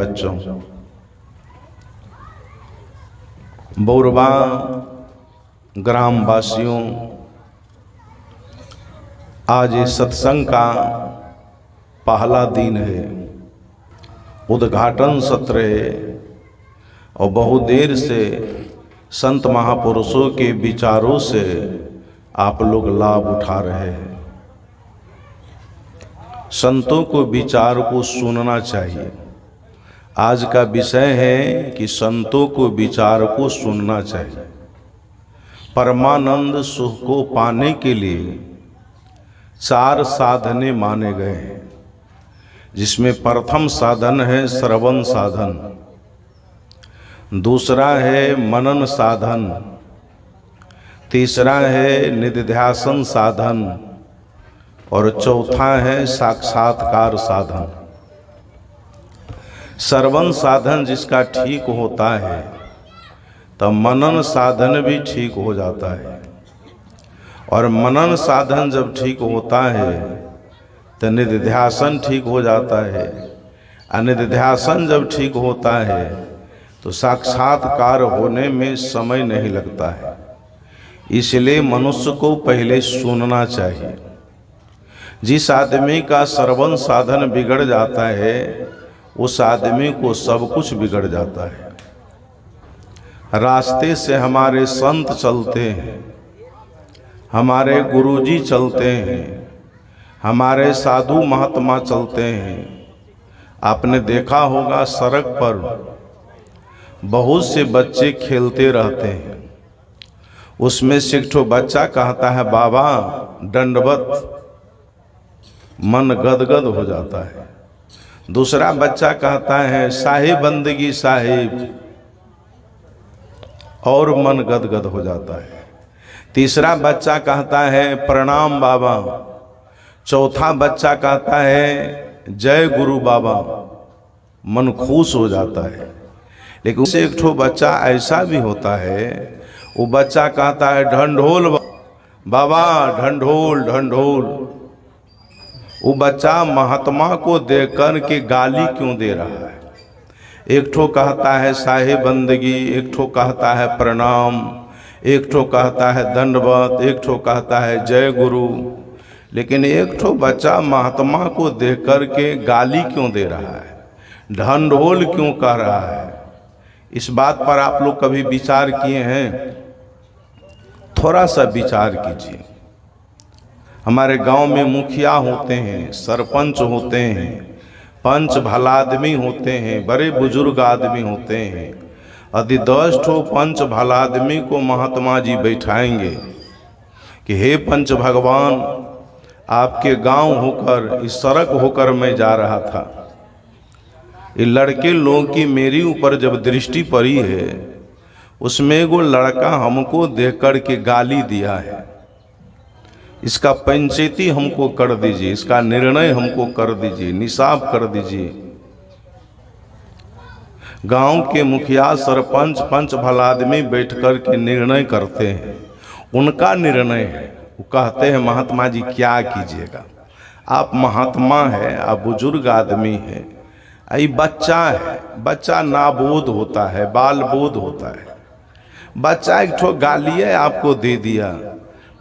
बच्चों, बोरबा ग्राम वासियों, आज इस सत्संग का पहला दिन है, उद्घाटन सत्र है और बहुत देर से संत महापुरुषों के विचारों से आप लोग लाभ उठा रहे हैं। संतों को विचार को सुनना चाहिए। आज का विषय है कि संतों को विचार को सुनना चाहिए। परमानंद सुख को पाने के लिए 4 साधने माने गए हैं, जिसमें प्रथम साधन है श्रवण साधन, दूसरा है मनन साधन, तीसरा है निधिध्यासन साधन और चौथा है साक्षात्कार साधन। श्रवण साधन जिसका ठीक होता है तो मनन साधन भी ठीक हो जाता है, और मनन साधन जब ठीक होता है तो निधिध्यासन ठीक हो जाता है, और निधिध्यासन जब ठीक होता है तो साक्षात्कार होने में समय नहीं लगता है। इसलिए मनुष्य को पहले सुनना चाहिए। जिस आदमी का श्रवण साधन बिगड़ जाता है उस आदमी को सब कुछ बिगड़ जाता है। रास्ते से हमारे संत चलते हैं, हमारे गुरुजी चलते हैं, हमारे साधु महात्मा चलते हैं। आपने देखा होगा सड़क पर बहुत से बच्चे खेलते रहते हैं, उसमें से एक ठो बच्चा कहता है बाबा दंडवत, मन गदगद हो जाता है। दूसरा बच्चा कहता है साहिब बंदगी साहिब, और मन गदगद हो जाता है। तीसरा बच्चा कहता है प्रणाम बाबा, चौथा बच्चा कहता है जय गुरु बाबा, मन खुश हो जाता है। लेकिन उससे एक ठो बच्चा ऐसा भी होता है, वो बच्चा कहता है ढंढोल बाबा, ढंढोल ढंढोल। वो बच्चा महात्मा को देखकर के गाली क्यों दे रहा है? एक ठो कहता है साहिब बंदगी, एक ठो कहता है प्रणाम, एक ठो कहता है दंडवत, एक ठो कहता है जय गुरु। लेकिन एक ठो बच्चा महात्मा को देखकर के गाली क्यों दे रहा है, ढंढोल क्यों कह रहा है? इस बात पर आप लोग कभी विचार किए हैं? थोड़ा सा विचार कीजिए। हमारे गांव में मुखिया होते हैं, सरपंच होते हैं, पंच भला आदमी होते हैं, बड़े बुजुर्ग आदमी होते हैं। यदि 10 ठो पंच भला आदमी को महात्मा जी बैठाएंगे कि हे पंच भगवान, आपके गांव होकर इस सड़क होकर मैं जा रहा था, ये लड़के लोगों की मेरी ऊपर जब दृष्टि पड़ी है, उसमें वो लड़का हमको देख कर के गाली दिया है, इसका पंचायती हमको कर दीजिए, इसका निर्णय हमको कर दीजिए, निसाब कर दीजिए। गांव के मुखिया सरपंच पंच भला आदमी बैठ कर के निर्णय करते हैं, उनका निर्णय है। वो कहते हैं महात्मा जी क्या कीजिएगा, आप महात्मा है, आप बुजुर्ग आदमी है, ये बच्चा है, बच्चा नाबोध होता है, बाल बोध होता है। बच्चा एक ठो गालिए आपको दे दिया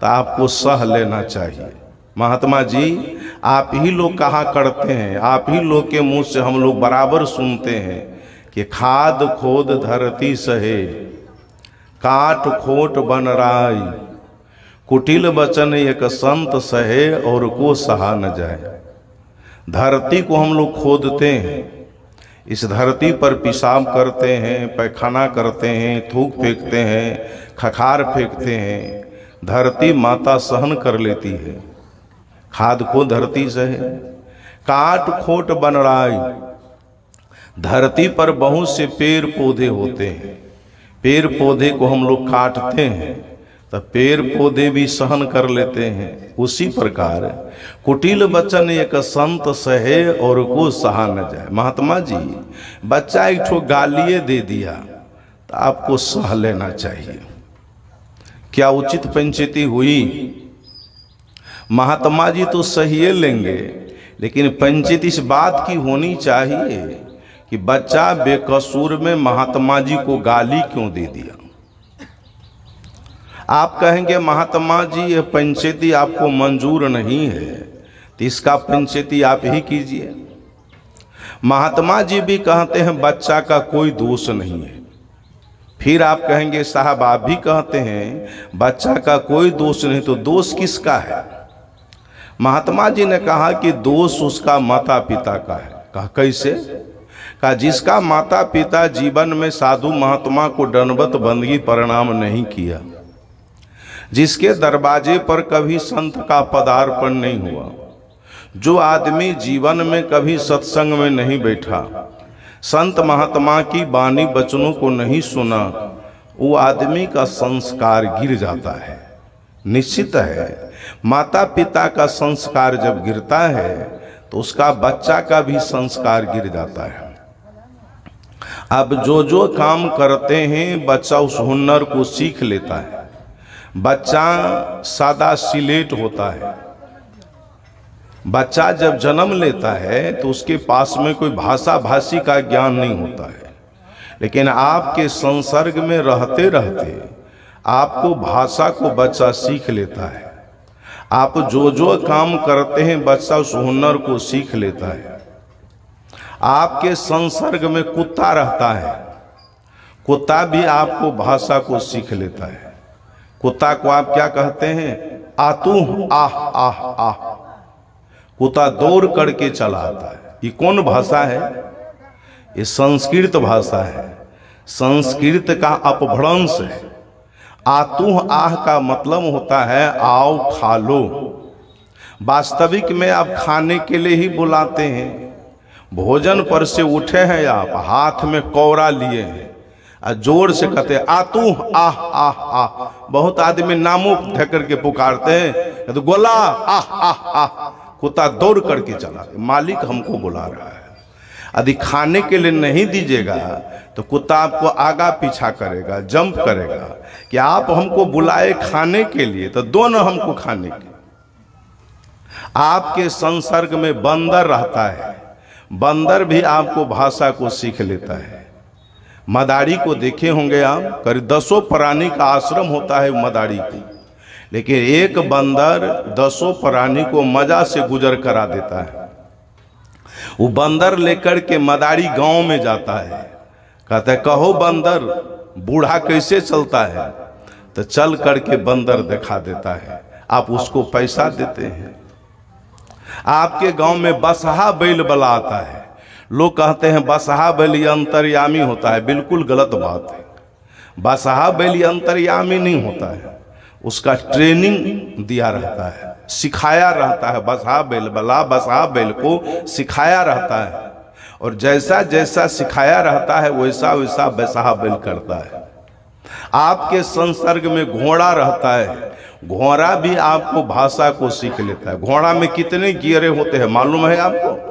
तो आपको सह लेना चाहिए। महात्मा जी आप ही लोग कहा करते हैं, आप ही लोग के मुंह से हम लोग बराबर सुनते हैं कि खाद खोद धरती सहे, काट खोट बन राई, कुटिल वचन एक संत सहे और को सहा न जाए। धरती को हम लोग खोदते हैं, इस धरती पर पेशाब करते हैं, पैखाना करते हैं, थूक फेंकते हैं, खखार फेंकते हैं। धरती माता सहन कर लेती है, खाद को धरती सहे, काट खोट बन राई। धरती पर बहुत से पेड़ पौधे होते हैं, पेड़ पौधे को हम लोग काटते हैं तो पेड़ पौधे भी सहन कर लेते हैं। उसी प्रकार कुटिल वचन एक संत सहे और को सहा न जाए। महात्मा जी बच्चा एक ठो गालिए दे दिया तो आपको सह लेना चाहिए। क्या उचित पंचायती हुई? महात्मा जी तो सही लेंगे, लेकिन पंचायत इस बात की होनी चाहिए कि बच्चा बेकसूर में महात्मा जी को गाली क्यों दे दिया। आप कहेंगे महात्मा जी ये पंचायती आपको मंजूर नहीं है तो इसका पंचायती आप ही कीजिए। महात्मा जी भी कहते हैं बच्चा का कोई दोष नहीं है। फिर आप कहेंगे साहब आप भी कहते हैं बच्चा का कोई दोष नहीं, तो दोष किसका है। महात्मा जी ने कहा कि दोष उसका माता पिता का है। कहा कैसे। कहा जिसका माता पिता जीवन में साधु महात्मा को दंडवत बंदगी प्रणाम नहीं किया, जिसके दरवाजे पर कभी संत का पदार्पण नहीं हुआ, जो आदमी जीवन में कभी सत्संग में नहीं बैठा, संत महात्मा की वाणी वचनों को नहीं सुना, वो आदमी का संस्कार गिर जाता है। निश्चित है माता पिता का संस्कार जब गिरता है तो उसका बच्चा का भी संस्कार गिर जाता है। अब जो काम करते हैं बच्चा उस हुनर को सीख लेता है। बच्चा सादा सिलेट होता है। बच्चा जब जन्म लेता है तो उसके पास में कोई भाषा भाषी का ज्ञान नहीं होता है, लेकिन आपके संसर्ग में रहते रहते आपको भाषा को बच्चा सीख लेता है। आप जो काम करते हैं बच्चा उस हुनर को सीख लेता है। आपके संसर्ग में कुत्ता रहता है, कुत्ता भी आपको भाषा को सीख लेता है। कुत्ता को आप क्या कहते हैं, आतू आह आह आह। कुत्ता दौड़ करके चला आता है। ये कौन भाषा है, ये संस्कृत भाषा है, संस्कृत का अपभ्रंश है। आतू आह का मतलब होता है आओ खा लो। वास्तविक में आप खाने के लिए ही बुलाते हैं। भोजन पर से उठे हैं आप, हाथ में कौरा लिए हैं और जोर से कहते हैं आतू आह आह आह। बहुत आदमी नामों धर करके पुकारते हैं तो गोला आह आह आह। कुत्ता दौड़ करके चला, मालिक हमको बुला रहा है। यदि खाने के लिए नहीं दीजिएगा तो कुत्ता आपको आगा पीछा करेगा, जंप करेगा कि आप हमको बुलाए खाने के लिए तो दो न हमको खाने के। आपके संसर्ग में बंदर रहता है, बंदर भी आपको भाषा को सीख लेता है। मदारी को देखे होंगे आप, करीब 10 प्राणी का आश्रम होता है मदारी को, लेकिन एक बंदर 10 प्राणी को मजा से गुजर करा देता है। वो बंदर लेकर के मदारी गांव में जाता है, कहता है कहो बंदर बूढ़ा कैसे चलता है, तो चल करके बंदर दिखा देता है। आप उसको पैसा देते हैं। आपके गांव में बसहा बैल बला आता है। लोग कहते हैं बसहा बैल अंतर्यामी होता है, बिल्कुल गलत बात है। बसहा बैल अंतर्यामी नहीं होता है, उसका ट्रेनिंग दिया रहता है, सिखाया रहता है। बसहा बैल बला बसहा बैल को सिखाया रहता है, और जैसा जैसा सिखाया रहता है वैसा वैसा बसहा बैल करता है। आपके संसर्ग में घोड़ा रहता है, घोड़ा भी आपको भाषा को सीख लेता है। घोड़ा में कितने गियरे होते हैं मालूम है आपको।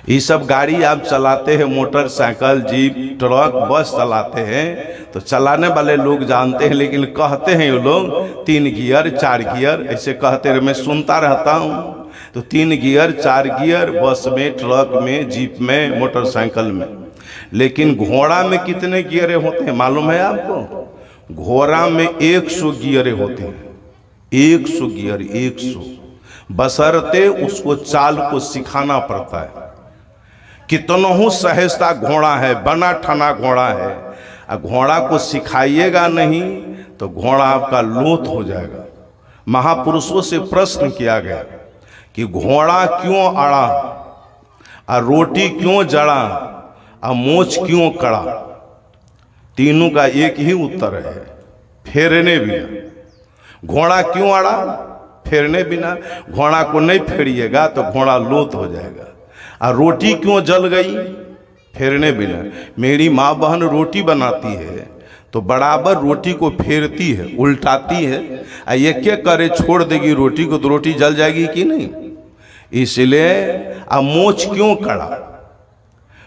ये सब गाड़ी आप चलाते हैं, मोटरसाइकिल जीप ट्रक बस चलाते हैं तो चलाने वाले लोग जानते हैं, लेकिन कहते हैं ये लोग 3 गियर 4 गियर ऐसे कहते हैं। मैं सुनता रहता हूँ तो 3 गियर 4 गियर बस में, ट्रक में, जीप में, मोटरसाइकिल में। लेकिन घोड़ा में कितने गियरे होते हैं मालूम है आपको। घोड़ा में 100 गियरे होते हैं। 100 गियर 100, बशर्ते उसको चाल को सिखाना पड़ता है। कितनों सहजता घोड़ा है, बना ठना घोड़ा है, और घोड़ा को सिखाइएगा नहीं तो घोड़ा आपका लोथ हो जाएगा। महापुरुषों से प्रश्न किया गया कि घोड़ा क्यों अड़ा, और रोटी क्यों जड़ा, और मोच क्यों कड़ा। तीनों का एक ही उत्तर है, फेरने बिना। घोड़ा क्यों अड़ा, फेरने बिना। घोड़ा को नहीं फेरिएगा तो घोड़ा लोथ हो जाएगा। और रोटी क्यों जल गई, फेरने बिना। मेरी माँ बहन रोटी बनाती है तो बराबर रोटी को फेरती है, उल्टाती है, और ये क्या करे छोड़ देगी रोटी को तो रोटी जल जाएगी कि नहीं। इसलिए अब मोच क्यों कड़ा,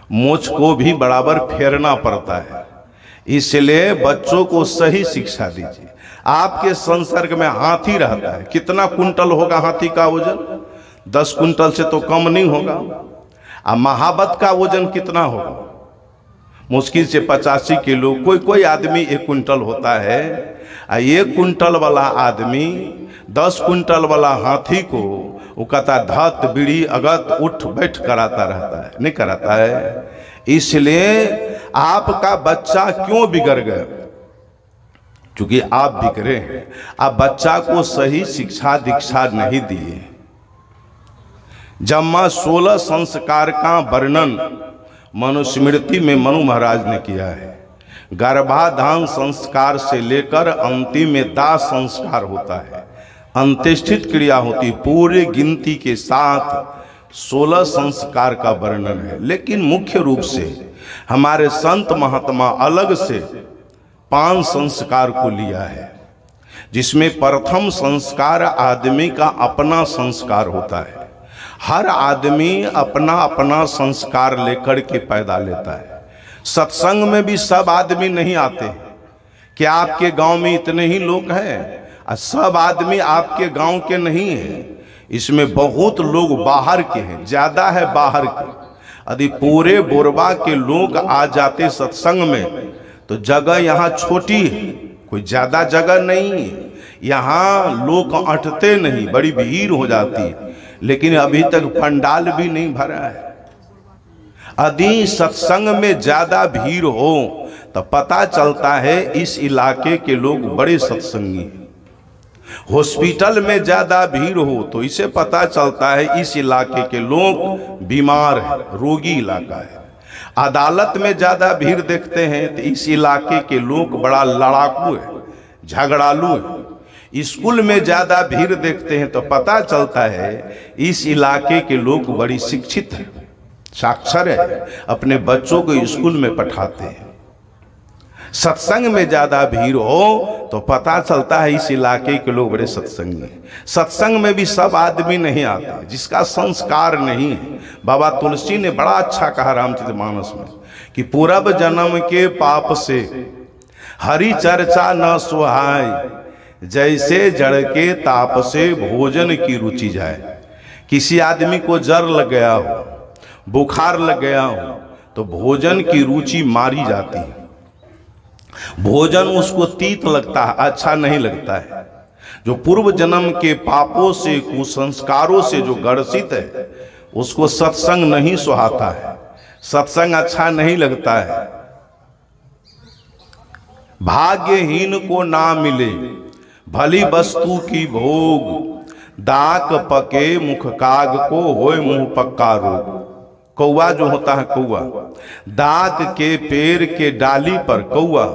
मोच को भी बराबर फेरना पड़ता है। इसलिए बच्चों को सही शिक्षा दीजिए। आपके संसर्ग में हाथी रहता है, कितना कुंटल होगा हाथी का वजन, 10 कुंटल से तो कम नहीं होगा। अब महाबत का वजन कितना होगा? मुश्किल से 85 किलो। कोई आदमी 1 कुंटल होता है। 1 कुंटल वाला आदमी 10 कुंटल वाला हाथी को वो कहता धत बीड़ी अगत उठ बैठ कराता रहता है, नहीं कराता है। इसलिए आपका बच्चा क्यों बिगड़ गया? क्योंकि आप बिगड़े हैं। आप बच्चा को सही शिक्षा दीक्षा नहीं दिए। जम्मा 16 संस्कार का वर्णन मनुस्मृति में मनु महाराज ने किया है। गर्भाधान संस्कार से लेकर अंतिम में दाह संस्कार होता है, अंत्येष्टित क्रिया होती, पूरे गिनती के साथ 16 संस्कार का वर्णन है। लेकिन मुख्य रूप से हमारे संत महात्मा अलग से 5 संस्कार को लिया है, जिसमें प्रथम संस्कार आदमी का अपना संस्कार होता है। हर आदमी अपना अपना संस्कार लेकर के पैदा लेता है। सत्संग में भी सब आदमी नहीं आते हैं। क्या आपके गांव में इतने ही लोग हैं? सब आदमी आपके गांव के नहीं हैं। इसमें बहुत लोग बाहर के हैं, ज्यादा है बाहर के। यदि पूरे बोरबा के लोग आ जाते सत्संग में तो जगह यहाँ छोटी है, कोई ज्यादा जगह नहीं है। यहाँ लोग अटते नहीं, बड़ी भीड़ हो जाती है। लेकिन अभी तक पंडाल भी नहीं भरा है। यदि सत्संग में ज्यादा भीड़ हो तो पता चलता है इस इलाके के लोग बड़े सत्संगी हैं। हॉस्पिटल में ज्यादा भीड़ हो तो इसे पता चलता है इस इलाके के लोग बीमार हैं, रोगी इलाका है। अदालत में ज्यादा भीड़ देखते हैं तो इस इलाके के लोग बड़ा लड़ाकू है, झगड़ालू है। स्कूल में ज्यादा भीड़ देखते हैं तो पता चलता है इस इलाके के लोग बड़ी शिक्षित हैं, साक्षर है, अपने बच्चों को स्कूल में पढ़ाते हैं। सत्संग में ज्यादा भीड़ हो तो पता चलता है इस इलाके के लोग बड़े सत्संगी हैं। सत्संग में भी सब आदमी नहीं आते जिसका संस्कार नहीं है। बाबा तुलसी ने बड़ा अच्छा कहा रामचरितमानस में कि पूर्व जन्म के पाप से हरि चर्चा न सुहाय, जैसे जड़ के ताप से भोजन की रुचि जाए। किसी आदमी को जर लग गया हो, बुखार लग गया हो तो भोजन की रुचि मारी जाती है। भोजन उसको तीत लगता है, अच्छा नहीं लगता है। जो पूर्व जन्म के पापों से कुसंस्कारों से जो ग्रसित है उसको सत्संग नहीं सुहाता है, सत्संग अच्छा नहीं लगता है। भाग्यहीन को ना मिले भली वस्तु की भोग, दाक पके मुख काग को होए मुंह पक्का रोग। कौआ जो होता है, कौआ दाक के पेड़ के डाली पर कौआ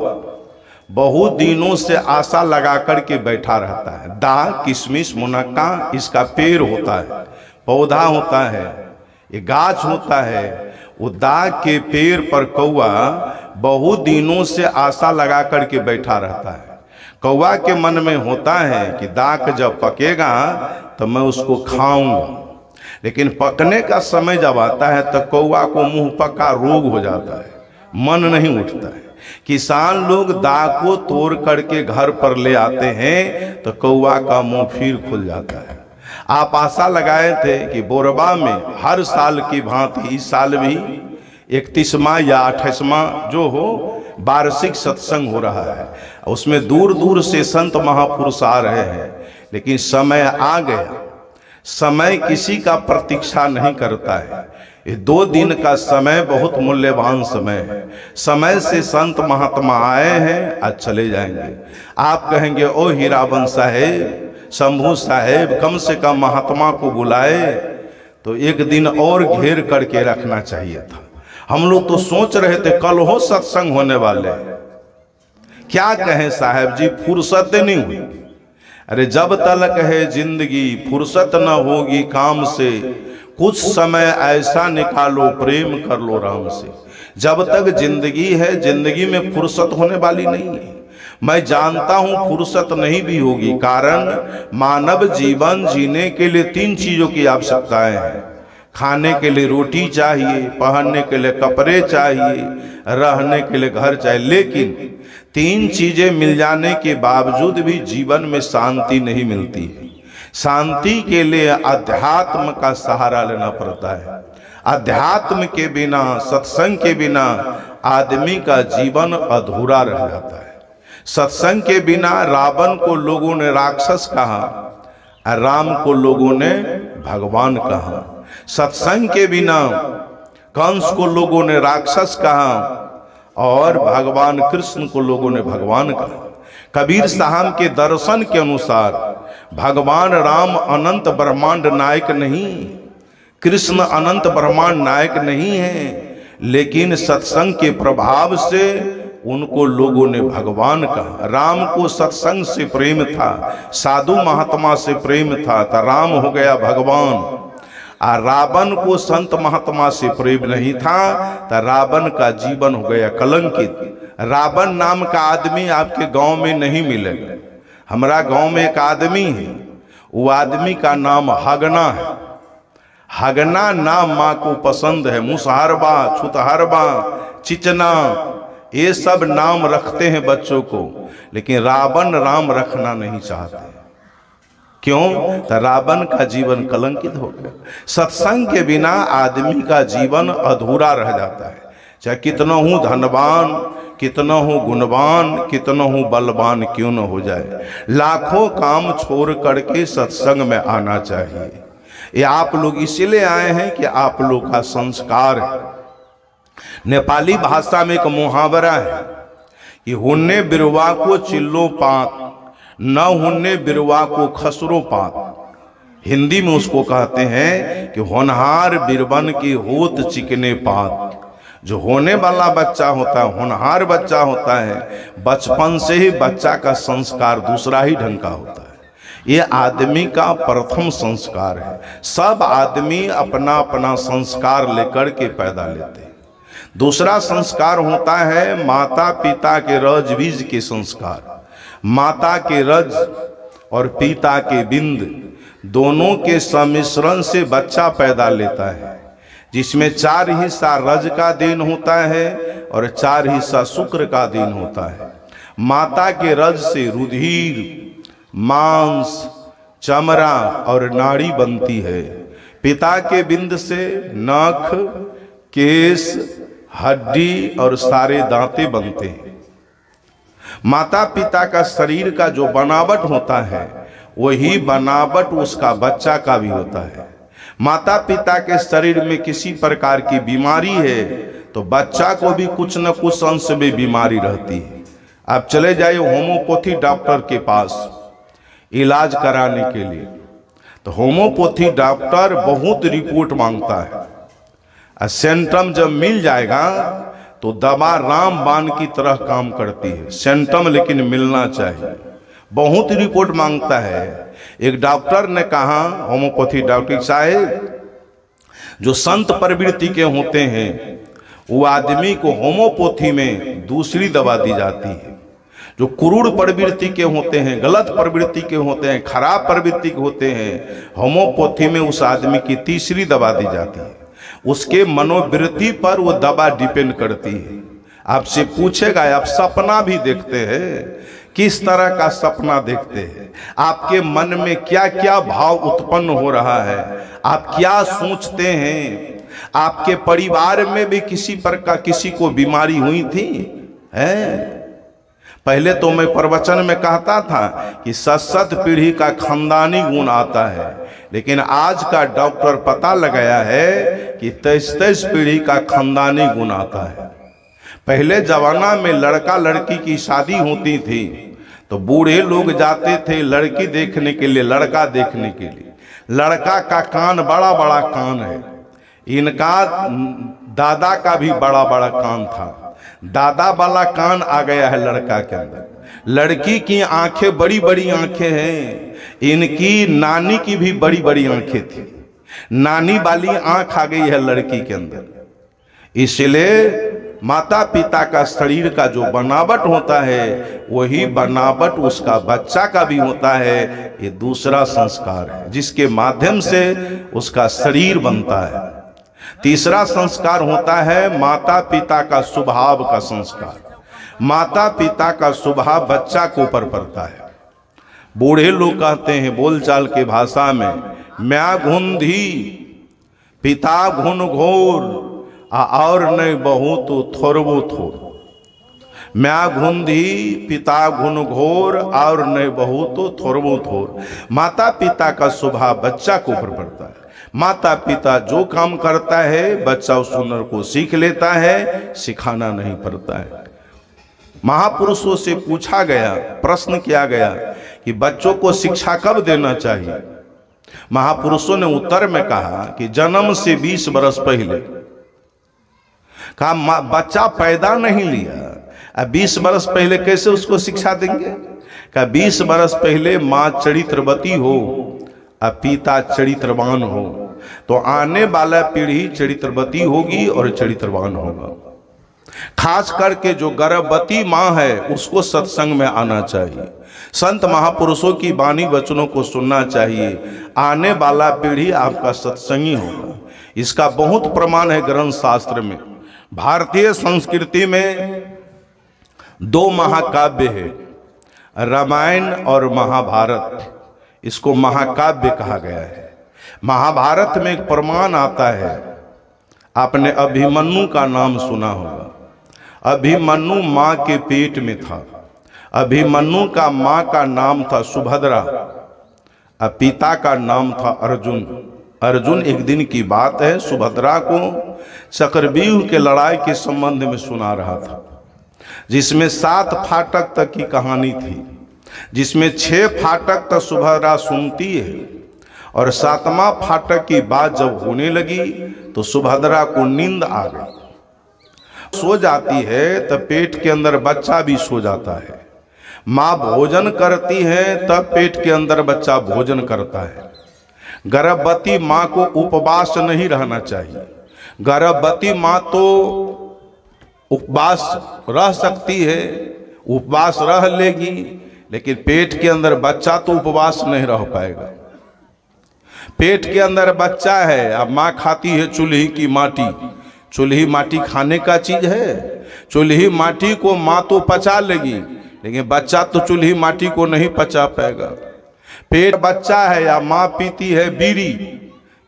बहुत दिनों से आशा लगा करके बैठा रहता है। दाक किशमिश मुनक्का इसका पेड़ होता है, पौधा होता है, ये गाछ होता है। वो दाक के पेड़ पर कौआ बहुत दिनों से आशा लगा करके बैठा रहता है। कौवा के मन में होता है कि दाक जब पकेगा तो मैं उसको खाऊंगा, लेकिन पकने का समय जब आता है तो कौवा को मुंह पका रोग हो जाता है, मन नहीं उठता है। किसान लोग दाक को तोड़ करके घर पर ले आते हैं तो कौवा का मुंह फिर खुल जाता है। आप आशा लगाए थे कि बोरबा में हर साल की भांति इस साल भी 31वां या 28वां जो हो वार्षिक सत्संग हो रहा है। उसमें दूर दूर से संत महापुरुष आ रहे हैं, लेकिन समय आ गया। समय किसी का प्रतीक्षा नहीं करता है। ये 2 दिन का समय बहुत मूल्यवान समय है। समय से संत महात्मा आए हैं, आज चले जाएंगे। आप कहेंगे ओ हीरावन साहेब, शंभू साहेब, कम से कम महात्मा को बुलाए तो 1 दिन और घेर करके रखना चाहिए था। हम लोग तो सोच रहे थे कल हो सत्संग होने वाले, क्या कहें साहब जी, फुर्सत नहीं हुई। अरे जब तक है जिंदगी फुर्सत न होगी काम से, कुछ समय ऐसा निकालो प्रेम कर लो राम से। जब तक जिंदगी है, जिंदगी में फुर्सत होने वाली नहीं है। मैं जानता हूं फुर्सत नहीं भी होगी, कारण मानव जीवन जीने के लिए 3 चीजों की आवश्यकताएं हैं। खाने के लिए रोटी चाहिए, पहनने के लिए कपड़े चाहिए, रहने के लिए घर चाहिए। लेकिन 3 चीजें मिल जाने के बावजूद भी जीवन में शांति नहीं मिलती है। शांति के लिए अध्यात्म का सहारा लेना पड़ता है। अध्यात्म के बिना, सत्संग के बिना आदमी का जीवन अधूरा रह जाता है। सत्संग के बिना रावण को लोगों ने राक्षस कहा और राम को लोगों ने भगवान कहा। सत्संग के बिना कंस को लोगों ने राक्षस कहा और भगवान कृष्ण को लोगों ने भगवान कहा। कबीर साहब के दर्शन के अनुसार भगवान राम अनंत ब्रह्मांड नायक नहीं, कृष्ण अनंत ब्रह्मांड नायक नहीं है, लेकिन सत्संग के प्रभाव से उनको लोगों ने भगवान कहा। राम को सत्संग से प्रेम था, साधु महात्मा से प्रेम था, तो राम हो गया भगवान। और रावण को संत महात्मा से प्रेम नहीं था, तो रावण का जीवन हो गया कलंकित। रावण नाम का आदमी आपके गांव में नहीं मिलेगा। हमारा गांव में एक आदमी है, वो आदमी का नाम हगना है। हगना नाम माँ को पसंद है। मुसहरबा, छुतहरबा, चिचना, ये सब नाम रखते हैं बच्चों को, लेकिन रावण राम रखना नहीं चाहते। क्यों? तो रावण का जीवन कलंकित हो गया। सत्संग के बिना आदमी का जीवन अधूरा रह जाता है। चाहे कितना हूं धनवान, कितना हूं गुणवान, कितना हूं बलवान क्यों न हो जाए, लाखों काम छोड़ करके सत्संग में आना चाहिए। ये आप लोग इसीलिए आए हैं कि आप लोग का संस्कार है। नेपाली भाषा में एक मुहावरा है कि हुन्ने बिरवा को चिल्लो पात, न हुन्ने बिरवा को खसरो पात। हिंदी में उसको कहते हैं कि होनहार बिरबन की होत चिकने पात। जो होने वाला बच्चा होता है, होनहार बच्चा होता है, बचपन से ही बच्चा का संस्कार दूसरा ही ढंग का होता है। ये आदमी का प्रथम संस्कार है। सब आदमी अपना अपना संस्कार लेकर के पैदा लेते हैं। दूसरा संस्कार होता है माता पिता के रज बीज के संस्कार। माता के रज और पिता के बिंद दोनों के सम्मिश्रण से बच्चा पैदा लेता है, जिसमें 4 हिस्सा रज का दिन होता है और 4 हिस्सा शुक्र का दिन होता है। माता के रज से रुधिर, मांस, चमड़ा और नाड़ी बनती है। पिता के बिंद से नख, केस, हड्डी और सारे दांते बनते हैं। माता पिता का शरीर का जो बनावट होता है, वही बनावट उसका बच्चा का भी होता है। माता पिता के शरीर में किसी प्रकार की बीमारी है तो बच्चा को भी कुछ न कुछ अंश में बीमारी रहती है। आप चले जाइए होम्योपैथी डॉक्टर के पास इलाज कराने के लिए, तो होम्योपैथी डॉक्टर बहुत रिपोर्ट मांगता है। और सेंटम जब मिल जाएगा तो दवा रामबाण की तरह काम करती है। सेंटम लेकिन मिलना चाहिए। बहुत रिपोर्ट मांगता है। एक डॉक्टर ने कहा, होम्योपैथी डॉक्टर साहब, जो संत प्रवृत्ति के होते हैं वो आदमी को होम्योपैथी में दूसरी दवा दी जाती है। जो क्रूर प्रवृत्ति के होते हैं, गलत प्रवृत्ति के होते हैं, खराब प्रवृत्ति के होते हैं, होम्योपैथी में उस आदमी की तीसरी दवा दी जाती है। उसके मनोवृत्ति पर वो दवा डिपेंड करती है। आपसे पूछेगा आप सपना भी देखते हैं, किस तरह का सपना देखते हैं, आपके मन में क्या क्या भाव उत्पन्न हो रहा है, आप क्या सोचते हैं, आपके परिवार में भी किसी प्रकार किसी को बीमारी हुई थी है? पहले तो मैं प्रवचन में कहता था कि 7 पीढ़ी का खानदानी गुण आता है, लेकिन आज का डॉक्टर पता लगाया है कि 23 पीढ़ी का खानदानी गुण आता है। पहले जमाना में लड़का लड़की की शादी होती थी तो बूढ़े लोग जाते थे लड़की देखने के लिए, लड़का देखने के लिए। लड़का का कान बड़ा बड़ा कान है, इनका दादा का भी बड़ा बड़ा कान था, दादा वाला कान आ गया है लड़का के अंदर। लड़की की आंखें बड़ी बड़ी आंखें हैं, इनकी नानी की भी बड़ी बड़ी आंखें थी, नानी वाली आंख आ गई है लड़की के अंदर। इसलिए माता पिता का शरीर का जो बनावट होता है वही बनावट उसका बच्चा का भी होता है। ये दूसरा संस्कार है जिसके माध्यम से उसका शरीर बनता है। तीसरा संस्कार होता है माता पिता का स्वभाव का संस्कार। माता पिता का स्वभाव बच्चा के ऊपर पड़ता है। बूढ़े लोग कहते हैं बोलचाल के भाषा में, म्या घुंधी पिता घुन घोर और नहीं बहु तो थोरबो थोर। म्या घुन धी पिता घुन घोर और नहीं बहु तो थोरबो थोर। माता पिता का स्वभाव बच्चा के ऊपर पड़ता है। माता पिता जो काम करता है बच्चा उस हुनर को सीख लेता है, सिखाना नहीं पड़ता है। महापुरुषों से पूछा गया, प्रश्न किया गया कि बच्चों को शिक्षा कब देना चाहिए। महापुरुषों ने उत्तर में कहा कि जन्म से 20 वर्ष पहले। कहा बच्चा पैदा नहीं लिया, अब 20 वर्ष पहले कैसे उसको शिक्षा देंगे। कहा 20 वर्ष पहले माँ चरित्रवती हो और पिता चरित्रवान हो तो आने वाला पीढ़ी चरित्रवती होगी और चरित्रवान होगा। खास करके जो गर्भवती माँ है उसको सत्संग में आना चाहिए, संत महापुरुषों की वाणी वचनों को सुनना चाहिए। आने वाला पीढ़ी आपका सत्संगी होगा। इसका बहुत प्रमाण है ग्रंथ शास्त्र में। भारतीय संस्कृति में 2 महाकाव्य है, रामायण और महाभारत। इसको महाकाव्य कहा गया है। महाभारत में एक प्रमाण आता है, आपने अभिमन्यु का नाम सुना होगा। अभिमन्यु माँ के पेट में था। अभिमन्यु का माँ का नाम था सुभद्रा और पिता का नाम था अर्जुन। अर्जुन एक दिन की बात है, सुभद्रा को चक्रव्यूह के लड़ाई के संबंध में सुना रहा था, जिसमें 7 फाटक तक की कहानी थी, जिसमें 6 फाटक तक सुभद्रा सुनती है और 7वां फाटक की बात जब होने लगी तो सुभद्रा को नींद आ गई। सो जाती है तब पेट के अंदर बच्चा भी सो जाता है। माँ भोजन करती है तब पेट के अंदर बच्चा भोजन करता है। गर्भवती माँ को उपवास नहीं रहना चाहिए। गर्भवती माँ तो उपवास रह सकती है, उपवास रह लेगी, लेकिन पेट के अंदर बच्चा तो उपवास नहीं रह पाएगा। पेट के अंदर बच्चा है, अब माँ खाती है चूल्ही की माटी। चूल्ही माटी खाने का चीज है। चूल्ही माटी को माँ तो पचा लेगी, लेकिन बच्चा तो चूल्ही माटी को नहीं पचा पाएगा। पेट बच्चा है या माँ पीती है बीड़ी,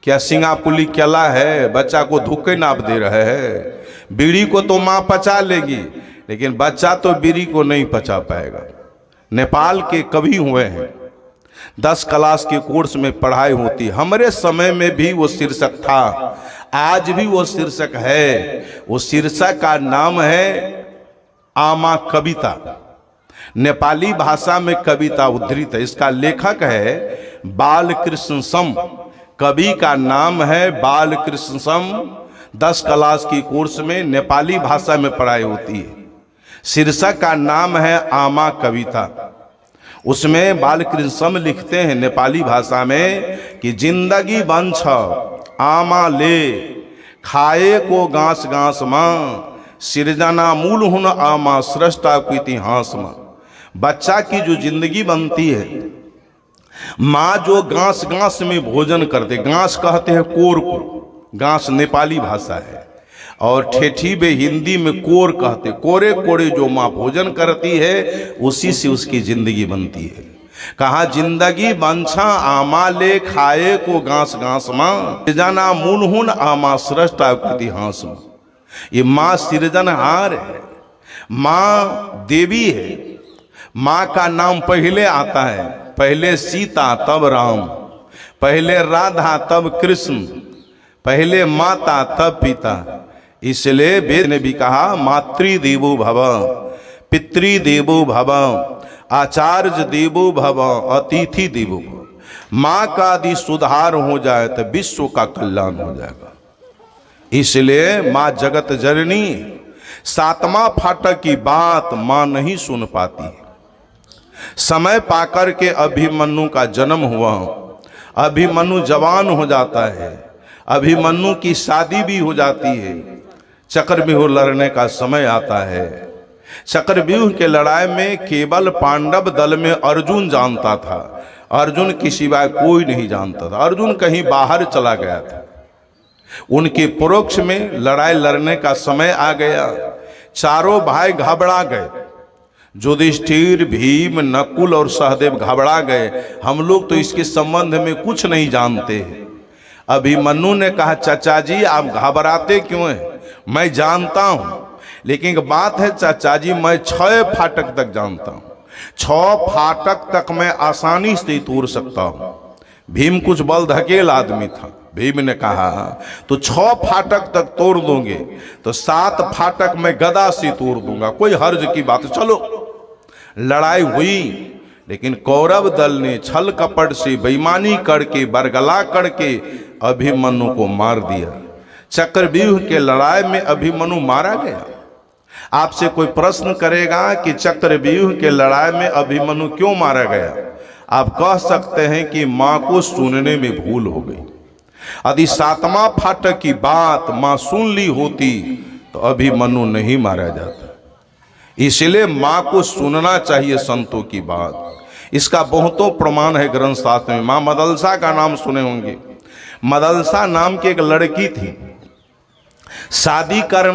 क्या सिंगापुली केला है, बच्चा को धुके नाप दे रहे हैं। बीड़ी को तो माँ पचा लेगी, लेकिन बच्चा तो बीड़ी को नहीं पचा पाएगा। नेपाल के कवि हुए हैं, 10 क्लास के कोर्स में पढ़ाई होती। हमारे समय में भी वो शीर्षक था, आज भी वो शीर्षक है। वो शीर्षक का नाम है आमा कविता। नेपाली भाषा में कविता उद्धृत है। इसका लेखक है बालकृष्ण सम। कवि का नाम है बालकृष्ण सम। 10 क्लास की कोर्स में नेपाली भाषा में पढ़ाई होती है। शीर्षक का नाम है आमा कविता। उसमें बालकृष्ण सम लिखते हैं नेपाली भाषा में कि जिंदगी बंछ आमा ले खाए को घास घास माँ सिरजना मूल हुन आमा सृष्टा को इतिहास माँ। बच्चा की जो जिंदगी बनती है, माँ जो घास घास में भोजन करते, घास कहते हैं कोर को, घास नेपाली भाषा है, और ठेठी में हिंदी में कोर कहते, कोरे कोरे जो माँ भोजन करती है उसी से उसकी जिंदगी बनती है। कहा जिंदगी बंछा आमा ले खाए को घास घास माँ सिरजना मूल हुन आमा सृष्टा को इतिहास माँ। ये माँ सृजनहार है, माँ देवी है। माँ का नाम पहले आता है, पहले सीता तब राम, पहले राधा तब कृष्ण, पहले माता तब पिता। इसलिए वेद ने भी कहा मातृदेवो भव, पितृदेवो भव, आचार्य देवो भव, अतिथि देवो भव। माँ का यदि सुधार हो जाए तो विश्व का कल्याण हो जाएगा। इसलिए माँ जगत जननी। 7वां फाटक की बात माँ नहीं सुन पाती। समय पाकर के अभिमन्यु का जन्म हुआ। अभिमन्यु जवान हो जाता है, अभिमन्यु की शादी भी हो जाती है। चक्रव्यूह लड़ने का समय आता है। चक्रव्यूह के लड़ाई में केवल पांडव दल में अर्जुन जानता था, अर्जुन के सिवाय कोई नहीं जानता था। अर्जुन कहीं बाहर चला गया था। उनके परोक्ष में लड़ाई लड़ने का समय आ गया। चारों भाई घबरा गए। युधिष्ठिर, भीम, नकुल और सहदेव घबरा गए। हम लोग तो इसके संबंध में कुछ नहीं जानते हैं। अभिमन्यु ने कहा चाचा जी आप घबराते क्यों हैं, मैं जानता हूं, लेकिन एक बात है चाचा जी, मैं 6 फाटक तक जानता हूं, 6 फाटक तक मैं आसानी से तोड़ सकता हूं। भीम कुछ बल धकेल आदमी था। भीम ने कहा तो 6 फाटक तक तोड़ दोगे तो 7 फाटक मैं गदा से तोड़ दूंगा, कोई हर्ज की बात। चलो लड़ाई हुई, लेकिन कौरव दल ने छल कपट से बेईमानी करके बरगला करके अभिमन्यु को मार दिया। चक्रव्यूह के लड़ाई में अभिमन्यु मारा गया। आपसे कोई प्रश्न करेगा कि चक्रव्यूह के लड़ाई में अभिमन्यु क्यों मारा गया, आप कह सकते हैं कि मां को सुनने में भूल हो गई। यदि 7वां फाटक की बात मां सुन ली होती तो अभिमन्यु नहीं मारा जाता। इसलिए मां को सुनना चाहिए संतों की बात। इसका बहुतों प्रमाण है ग्रंथ शास्त्र में। मां मदलसा का नाम सुने होंगे। मदलसा नाम की एक लड़की थी, शादी कर